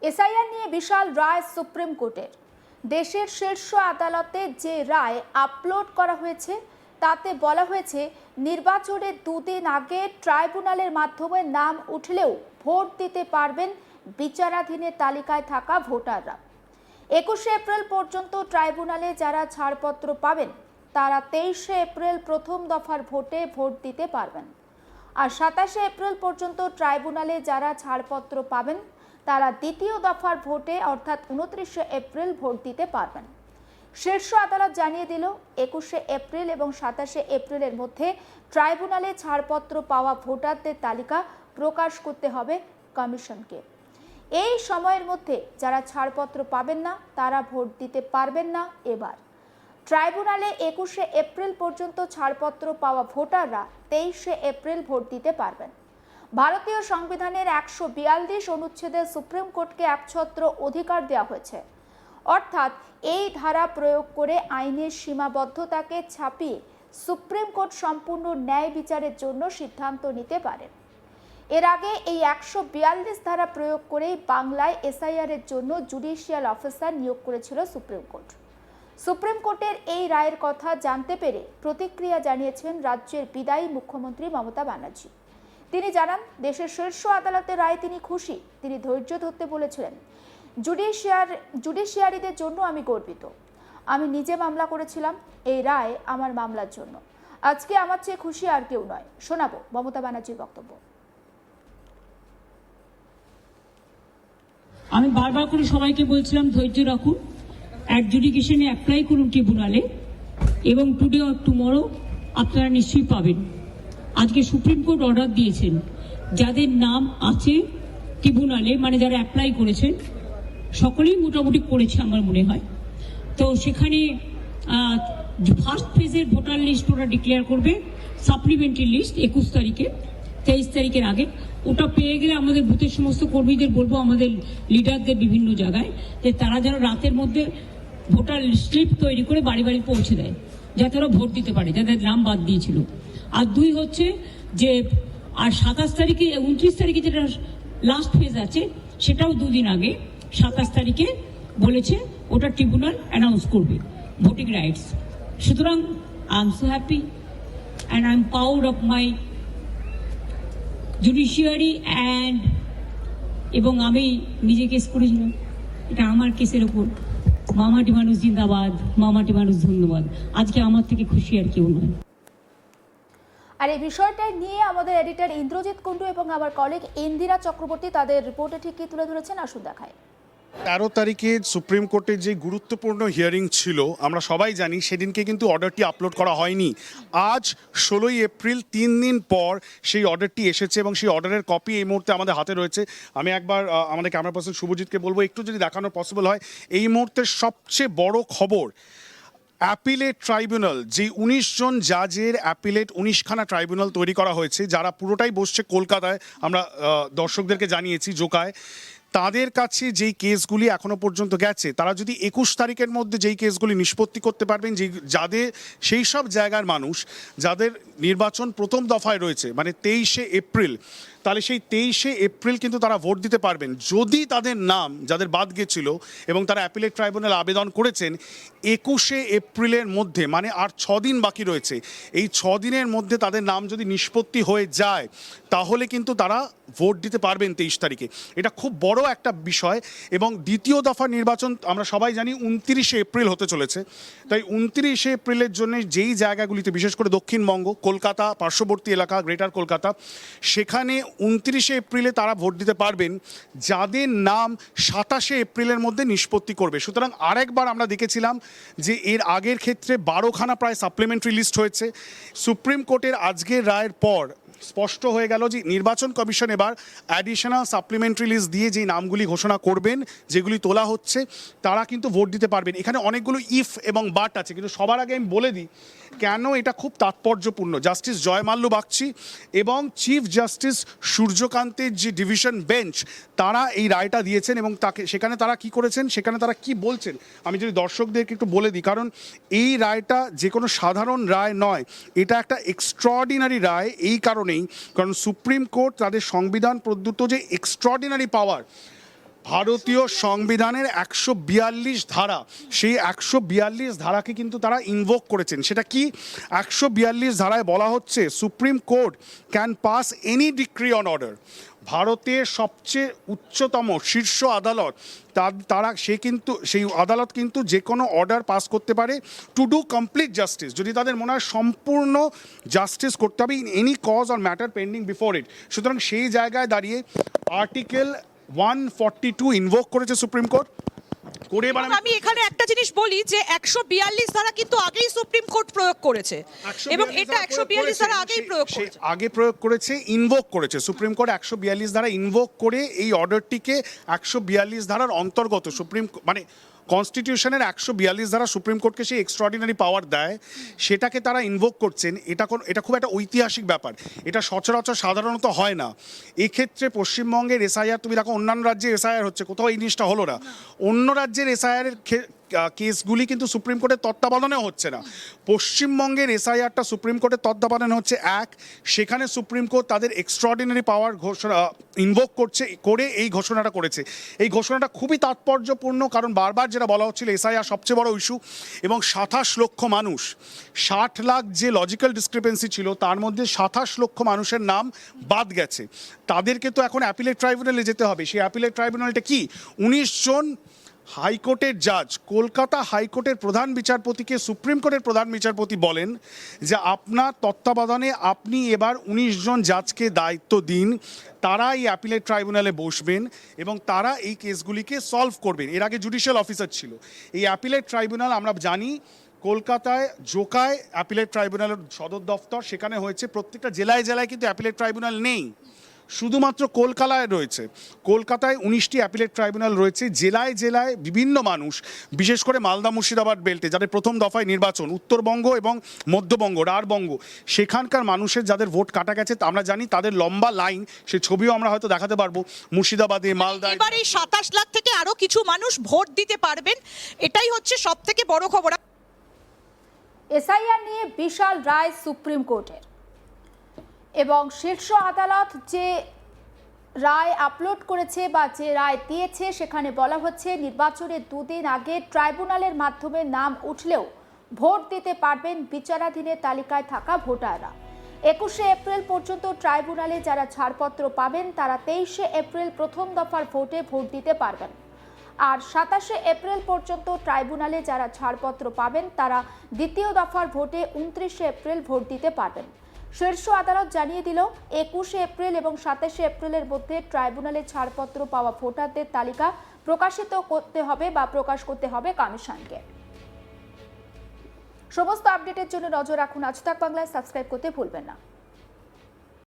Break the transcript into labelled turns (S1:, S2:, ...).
S1: SIR নিয়ে বিশাল রায় supreme কোর্টের। দেশের শীর্ষ আদালতে যে রায় আপলোড করা হয়েছে তাতে বলা হয়েছে নির্বাচনের দুদিন আগে ট্রাইব্যুনালের মাধ্যমে নাম উঠলেও ভোট দিতে পারবেন বিচারাধীনের তালিকায় থাকা ভোটাররা। 21শে এপ্রিল পর্যন্ত ট্রাইব্যুনালে যারা ছাড়পত্র পাবেন তারা 23শে এপ্রিল প্রথম দফার ভোটে ভোট দিতে পারবেন। আর 27শে এপ্রিল পর্যন্ত ট্রাইব্যুনালে যারা ছাড়পত্র পাবেন তারা দ্বিতীয় দফার ভোটে অর্থাৎ 29শে এপ্রিল ভোট দিতে পারবেন। শীর্ষ আদালত জানিয়ে দিল 21শে এপ্রিল এবং 27শে এপ্রিলের মধ্যে ট্রাইব্যুনালে ছাড়পত্র পাওয়া ভোটারদের তালিকা প্রকাশ করতে হবে কমিশনকে। এই সময়ের মধ্যে যারা ছাড়পত্র পাবেন না তারা ভোট দিতে পারবেন না। এবার ট্রাইব্যুনালে 21শে এপ্রিল পর্যন্ত ছাড়পত্র পাওয়া ভোটাররা 23শে এপ্রিল ভোট দিতে পারবেন। ভারতীয় সংবিধানের 142 অনুচ্ছেদে সুপ্রিম কোর্টকে একছত্র অধিকার দেওয়া হয়েছে, অর্থাৎ এই ধারা প্রয়োগ করে আইনের সীমাবদ্ধতাকে ছাপিয়ে সুপ্রিম কোর্ট সম্পূর্ণ ন্যায় বিচারের জন্য সিদ্ধান্ত নিতে পারেন। এর আগে এই 142 ধারা প্রয়োগ করেই বাংলায় এসআইআর এর জন্য জুডিশিয়াল অফিসার নিয়োগ করেছিল সুপ্রিম কোর্ট। সুপ্রিম কোর্টের এই রায়ের কথা জানতে পেরে প্রতিক্রিয়া জানিয়েছেন রাজ্যের বিদায়ী মুখ্যমন্ত্রী মমতা ব্যানার্জি। তিনি জানান, দেশের শীর্ষ আদালতের রায়ে তিনি খুশি। তিনি ধৈর্য ধরতে বলেছিলেন। জুডিশিয়ারিদের জন্য আমি গর্বিত। আমি নিজে মামলা করেছিলাম, এই রায় আমার মামলার জন্য। আজকে আমার চেয়ে খুশি আর কেউ নয়। শোনাবো মমতা ব্যানার্জির বক্তব্য।
S2: আমি বারবার করে সবাইকে বলছিলাম ধৈর্য রাখুন, অ্যাডজুডিকেশনে অ্যাপ্লাই করুন ট্রিব্যুনালে, এবং টুডে অর টুমরো আপনারা নিশ্চয়ই পাবেন। আজকে সুপ্রিম কোর্ট অর্ডার দিয়েছেন যাদের নাম আছে ট্রিব্যুনালে, মানে যারা অ্যাপ্লাই করেছেন সকলেই মোটামুটি করেছে আমার মনে হয়। তো সেখানে ফার্স্ট ফেজের ভোটার লিস্ট ওরা ডিক্লেয়ার করবে, সাপ্লিমেন্টারি লিস্ট 21 তারিখে, 23 তারিখের আগে। ওটা পেয়ে গেলে আমাদের বুথের সমস্ত কর্মীদের বলবো, আমাদের লিডারদের বিভিন্ন জায়গায়, যে তারা যেন রাতের মধ্যে ভোটার স্লিপ তৈরি করে বাড়ি বাড়ি পৌঁছে দেয়, যাতে ওরা ভোট দিতে পারে যাদের নাম বাদ দিয়েছিল। আর 2 হচ্ছে যে আর 27 তারিখে 29 তারিখে যেটা লাস্ট ফেজ আছে সেটাও 2 দিন আগে 27 তারিখে বলেছে ওটা ট্রিব্যুনাল অ্যানাউন্স করবে ভোটিং রাইটস। সুতরাং I am so happy and I am proud of my judiciary এবং আমি নিজে কেস করেছিলাম, এটা আমার কেসের ওপর। মামাটি মানুষ জিন্দাবাদ, মামাটি মানুষ ধন্যবাদ। আজকে আমার থেকে খুশি আর কেউ নয়।
S1: আর এই বিষয়টা নিয়ে আমাদের এডিটর ইন্দ্রজিৎ কুণ্ডু এবং আমার কলিগ ইন্দিরা চক্রবর্তী তাদের রিপোর্টে ঠিক কি তুলে ধরেছেন, আসুন দেখায়।
S3: 13 তারিখে সুপ্রিম কোর্টের যে গুরুত্বপূর্ণ হিয়ারিং ছিল আমরা সবাই জানি, সেদিনকে কিন্তু অর্ডারটি আপলোড করা হয়নি। আজ 16ই এপ্রিল, 3 দিন পর সেই অর্ডারটি এসেছে এবং সেই অর্ডারের কপি এই মুহূর্তে আমাদের হাতে রয়েছে। আমি একবার আমাদের ক্যামেরা পার্সন শুভজিৎকে বলবো একটু যদি দেখানো পসিবল হয়। এই মুহূর্তের সবচেয়ে বড় খবর, অ্যাপিলেট ট্রাইব্যুনাল, যে 19 জন জাজের অ্যাপিলেট 19খানা ট্রাইব্যুনাল তৈরি করা হয়েছে, যারা পুরোটাই বসছে কলকাতায়, আমরা দর্শকদেরকে জানিয়েছি জোকায়। তাদের কাছে যেই কেসগুলি এখনো পর্যন্ত গেছে, তারা যদি 21 তারিখের মধ্যে যেই কেসগুলি নিষ্পত্তি করতে পারবেন, যাদের সেই সব জায়গার মানুষ যাদের নির্বাচন প্রথম দফায় রয়েছে, মানে 23শে এপ্রিল, তাহলে সেই 23শে এপ্রিল কিন্তু তারা ভোট দিতে পারবেন। যদি তাদের নাম যাদের বাদ গেছিল এবং তারা অ্যাপিলেট ট্রাইব্যুনাল আবেদন করেছেন 21শে এপ্রিলের মধ্যে, মানে আর 6 দিন বাকি রয়েছে, এই 6 দিনের মধ্যে তাদের নাম যদি নিষ্পত্তি হয়ে যায় তাহলে কিন্তু তারা ভোট দিতে পারবেন 23 তারিখে। এটা খুব বড় একটা বিষয়। এবং দ্বিতীয় দফার নির্বাচন আমরা সবাই জানি 29শে এপ্রিল হতে চলেছে। তাই 29শে এপ্রিলের জন্য যেই জায়গাগুলিতে, বিশেষ করে দক্ষিণবঙ্গ, কলকাতা, পার্শ্ববর্তী এলাকা, গ্রেটার কলকাতা, সেখানে 29শে এপ্রিলে তারা ভোট দিতে পারবেন যাদের নাম 27শে এপ্রিলের মধ্যে নিষ্পত্তি করবে। সুতরাং আরেকবার আমরা দেখেছিলাম যে এর আগের ক্ষেত্রে 12খানা প্রায় সাপ্লিমেন্টারি লিস্ট হয়েছে। সুপ্রিম কোর্টের আজকের রায়ের পর স্পষ্ট হয়ে গেল যে নির্বাচন কমিশন এবার অ্যাডিশনাল সাপ্লিমেন্টারি লিস্ট দিয়ে যেই নামগুলি ঘোষণা করবেন, যেগুলি তোলা হচ্ছে, তারা কিন্তু ভোট দিতে পারবেন। এখানে অনেকগুলো ইফ এবং বাট আছে, কিন্তু সবার আগে আমি বলে দিই কেন এটা খুব তাৎপর্যপূর্ণ। জাস্টিস জয়মাল্য বাগচি এবং চিফ জাস্টিস সূর্যকান্তের যে ডিভিশন বেঞ্চ, তারা এই রায়টা দিয়েছেন এবং সেখানে তারা কি করেছেন, সেখানে তারা কি বলছেন আমি যদি দর্শকদেরকে একটু বলে দিই। কারণ এই রায়টা যে কোনো সাধারণ রায় নয়, এটা একটা এক্সট্রাঅর্ডিনারি রায়। এই কারণ সুপ্রিম কোর্ট তাদের সংবিধান প্রদত্ত যে এক্সট্রাঅর্ডিনারি পাওয়ার, ভারতীয় সংবিধানের 142 ধারা, সেই 142 ধারাকে কিন্তু তারা ইনভোক করেছেন। সেটা কি? 142 ধারায় বলা হচ্ছে supreme court can pass any decree on order. ভারতের সবচেয়ে উচ্চতম শীর্ষ আদালত সেই আদালত কিন্তু যে কোনো অর্ডার পাস করতে পারে টু ডু কমপ্লিট জাস্টিস, যদি তাদের মনে হয় সম্পূর্ণ জাস্টিস করতে হবে in any cause or matter pending before it. সুতরাং সেই জায়গায় দাঁড়িয়ে আর্টিকেল 142 ইনভোক করেছে সুপ্রিম কোর্ট করে। এবার
S4: আমি এখানে একটা জিনিস বলি যে 142 ধারা কিন্তু আগেই সুপ্রিম কোর্ট প্রয়োগ করেছে এবং এটা 142 ধারা আগেই প্রয়োগ করেছে,
S3: আগে প্রয়োগ করেছে, ইনভোক করেছে সুপ্রিম কোর্ট 142 ধারা ইনভোক করে এই অর্ডারটিকে 142 ধারার অন্তর্গত সুপ্রিম মানে কনস্টিটিউশনের 142 ধারা সুপ্রিম কোর্টকে সেই এক্সট্রাঅর্ডিনারি পাওয়ার দেয়, সেটাকে তারা ইনভোক করছেন। এটা খুব একটা ঐতিহাসিক ব্যাপার, এটা সচরাচর সাধারণত হয় না। এক্ষেত্রে পশ্চিমবঙ্গের এসআইআর, তুমি দেখো অন্যান্য রাজ্যে এসআইআর হচ্ছে, কোথাও এই জিনিসটা হলো না। অন্য রাজ্যের এসআইআরের কেসগুলি কিন্তু সুপ্রিম কোর্টের তত্ত্বাবধানেও হচ্ছে না। পশ্চিমবঙ্গের এসআইআরটা সুপ্রিম কোর্টের তত্ত্বাবধানে হচ্ছে সেখানে সুপ্রিম কোর্ট তাদের এক্সট্রাঅর্ডিনারি পাওয়ার ঘোষণা ইনভোক করে এই ঘোষণাটা করেছে। এই ঘোষণাটা খুবই তাৎপর্যপূর্ণ, কারণ বারবার যেটা বলা হচ্ছিল এসআইআর সবচেয়ে বড় ইস্যু এবং 27 লক্ষ মানুষ, 60 লাখ যে লজিক্যাল ডিসক্রিপেন্সি ছিল তার মধ্যে 27 লক্ষ মানুষের নাম বাদ গেছে। তাদেরকে তো এখন অ্যাপিলেট ট্রাইব্যুনালে যেতে হবে। সেই অ্যাপিলেট ট্রাইব্যুনালটা কি? 19 জন হাইকোর্টের জাজ, কলকাতা হাইকোর্টের প্রধান বিচারপতিকে সুপ্রিম কোর্টের প্রধান বিচারপতি বলেন যে আপনার তত্ত্বাবধানে আপনি এবার 19 জন জাজকে দায়িত্ব দিন, তারা এই অ্যাপিলেট ট্রাইব্যুনালে বসবেন এবং তারা এই কেসগুলিকে সলভ করবেন। এর আগে জুডিশিয়াল অফিসার ছিল। এই অ্যাপিলেট ট্রাইব্যুনাল আমরা জানি কলকাতায় জোকায় অ্যাপিলেট ট্রাইব্যুনালের সদর দফতর, সেখানে হয়েছে। প্রত্যেকটা জেলায় জেলায় কিন্তু অ্যাপিলেট ট্রাইব্যুনাল নেই, শুধুমাত্র কলকাতায় রয়েছে। কলকাতায় 19টি অ্যাপিলেট ট্রাইব্যুনাল রয়েছে। জেলায় জেলায় বিভিন্ন মানুষ, বিশেষ করে মালদা মুর্শিদাবাদ বেল্টে যাদের প্রথম দফায় নির্বাচন, উত্তরবঙ্গ এবং মধ্যবঙ্গ রাঢ়বঙ্গ, সেখানকার মানুষের যাদের ভোট কাটা গেছে আমরা জানি, তাদের লম্বা লাইন, সে ছবিও আমরা হয়তো দেখাতে পারবো মুর্শিদাবাদে, মালদায়।
S4: এবার এই 27 লাখ থেকে আরো কিছু মানুষ ভোট দিতে পারবেন, এটাই হচ্ছে সবথেকে বড় খবর।
S1: এসআইআর নিয়ে বিশাল রায় সুপ্রিম কোর্টের এবং শীর্ষ আদালত যে রায় আপলোড করেছে বা যে রায় দিয়েছে সেখানে বলা হচ্ছে নির্বাচনের 2 দিন আগে ট্রাইব্যুনালের মাধ্যমে নাম উঠলেও ভোট দিতে পারবেন বিচারাধীনের তালিকায় থাকা ভোটাররা। 21শে এপ্রিল পর্যন্ত ট্রাইব্যুনালে যারা ছাড়পত্র পাবেন তারা 23শে এপ্রিল প্রথম দফার ভোটে ভোট দিতে পারবেন, আর 27শে এপ্রিল পর্যন্ত ট্রাইব্যুনালে যারা ছাড়পত্র পাবেন তারা দ্বিতীয় দফার ভোটে 29শে এপ্রিল ভোট দিতে পারবেন। শীর্ষ আদালত জানিয়ে দিল 21শে এপ্রিল এবং 27শে এপ্রিলের মধ্যে ট্রাইব্যুনালে ছাড়পত্র পাওয়া ভোটারদের তালিকা প্রকাশিত করতে হবে বা প্রকাশ করতে হবে কমিশনকে। সমস্ত আপডেটের জন্য নজর রাখুন আজ তাক বাংলায়, সাবস্ক্রাইব করতে ভুলবেন না।